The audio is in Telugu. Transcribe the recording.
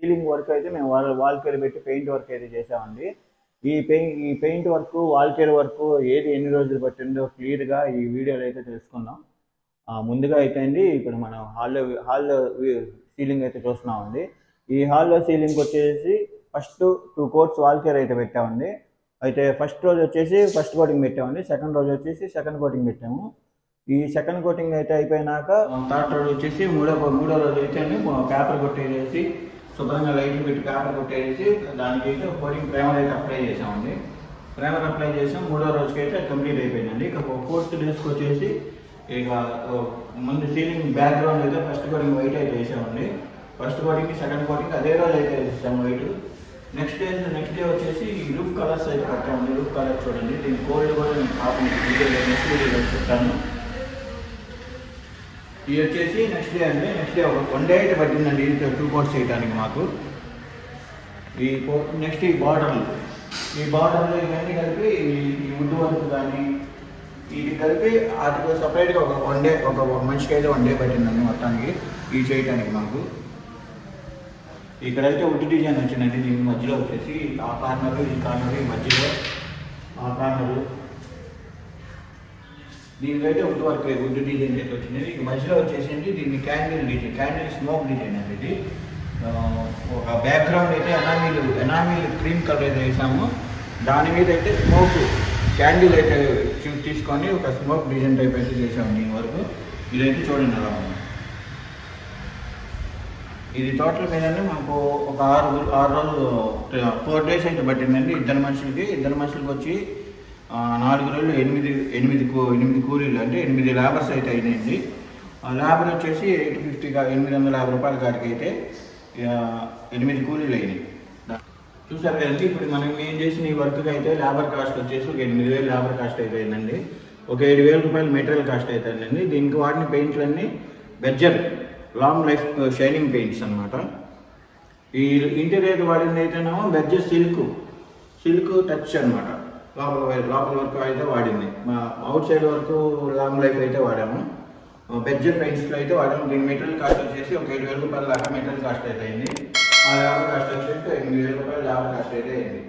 సీలింగ్ వర్క్ అయితే మేము వాల్ కేర్ పెట్టి పెయింట్ వర్క్ అయితే చేసామండి. ఈ paint work, wall care work ఏది ఎన్ని రోజులు పట్టిందో క్లియర్గా ఈ వీడియోలో అయితే తెలుసుకుందాం. ముందుగా అయితే అండి ఇప్పుడు మనం హాల్లో సీలింగ్ అయితే చూస్తున్నామండి. ఈ హాల్లో సీలింగ్ వచ్చేసి ఫస్ట్ 2 కోట్స్ వాల్ కేర్ అయితే పెట్టామండి. అయితే ఫస్ట్ రోజు వచ్చేసి ఫస్ట్ కోటింగ్ పెట్టామండి, సెకండ్ రోజు వచ్చేసి సెకండ్ కోటింగ్ పెట్టాము. ఈ సెకండ్ కోటింగ్ అయితే అయిపోయినాక థర్డ్ రోజు వచ్చేసి మూడో రోజు అయితే పేపర్ కొట్టేసి శుభ్రంగా లైట్లు పెట్టి పేపర్ కొట్టేసి దానికి అయితే కోటింగ్ ప్రైమర్ అయితే అప్లై చేసామండి. ప్రైమర్ అప్లై చేసాం. మూడో రోజుకి అయితే కంప్లీట్ అయిపోయిందండి. ఇక 4th డేస్కి వచ్చేసి ఇక ముందు సీలింగ్ బ్యాక్గ్రౌండ్ అయితే ఫస్ట్ కోటింగ్ వైట్ అయితే వేసామండి. ఫస్ట్ కోటింగ్ సెకండ్ కోటింగ్ అదే రోజు అయితే వేసాము వైట్. నెక్స్ట్ డే వచ్చేసి ఈ రూఫ్ కలర్స్ అయితే కట్టామండి. రూఫ్ కలర్ చూడండి, దీని గోల్డ్ కూడా నేను నెక్స్ట్ వీడియోలో చెప్తాను. ఇది వచ్చేసి నెక్స్ట్ డే అండి. నెక్స్ట్ డే 1 డే అయితే పట్టిందండి 2 కోట్స్ చేయడానికి మాకు. నెక్స్ట్ ఈ బార్డర్లు ఇవన్నీ కలిపి ఈ వుడ్ వర్క్ కానీ ఇది కలిపి వాటికి సపరేట్గా ఒక మనిషికి అయితే 1 డే పట్టిందండి మొత్తానికి ఇది చేయడానికి మాకు. ఇక్కడైతే వుడ్ డిజైన్ వచ్చిందండి. దీని మధ్యలో వచ్చేసి ఆ కార్నర్ ఈ కార్నర్ ఈ మధ్యలో ఆ కార్నరు దీనికైతే వుడ్ డిజైన్ అయితే వచ్చింది. ఈ మధ్యలో వచ్చేసింది దీన్ని క్యాండిల్ స్మోక్ డిజైన్ అండి. ఇది ఒక బ్యాక్గ్రౌండ్ అయితే ఎనామిల్ క్రీమ్ కలర్ అయితే వేసాము. దాని మీద అయితే స్మోక్ క్యాండిల్ అయితే తీసుకొని ఒక స్మోక్ డిజైన్ టైప్ అయితే చేసాము దీని వరకు. ఇదైతే చూడండి అలా ఉంది. ఇది టోటల్ మీదనే మాకు ఒక 6 రోజులు 4 డేస్ అయితే పట్టిందండి. ఇద్దరు మనుషులకి వచ్చి 4 రోజులు 8 కూలీలు అంటే 8 లేబర్స్ అయితే అయినాయండి. లేబర్ వచ్చేసి 850 రూపాయల కాడికి అయితే 8 కూలీలు అయినాయి. చూసారు కదండి. ఇప్పుడు మనం ఏం చేసిన ఈ వర్క్కి అయితే లేబర్ కాస్ట్ వచ్చేసి ఒక 8,000 లేబర్ కాస్ట్ అయితే అయిందండి. ఒక 7,000 రూపాయలు మెటీరియల్ కాస్ట్ అయితే అయిందండి. దీనికి వాడిన పెయింట్లన్నీ Berger long life shining paints అనమాట. ఈ ఇంటీరియర్ వాడింది అయితేనేమో బెర్జర్ సిల్క్ టచ్ అనమాట. లోపల వరకు అయితే వాడింది. అవుట్ సైడ్ వరకు లాంగ్ లైఫ్ అయితే వాడాము. బెర్జర్ పెయింట్స్లో అయితే వాడాము. దీని మెటీరియల్ కాస్ట్ వచ్చేసి ఒక 7,000 రూపాయల దాకా మెటీరియల్ కాస్ట్ అయితే అయింది. ఆ లేబర్ కాస్ట్ వచ్చేసి 8,000 రూపాయలు లేబర్ కాస్ట్ అయితే అయింది.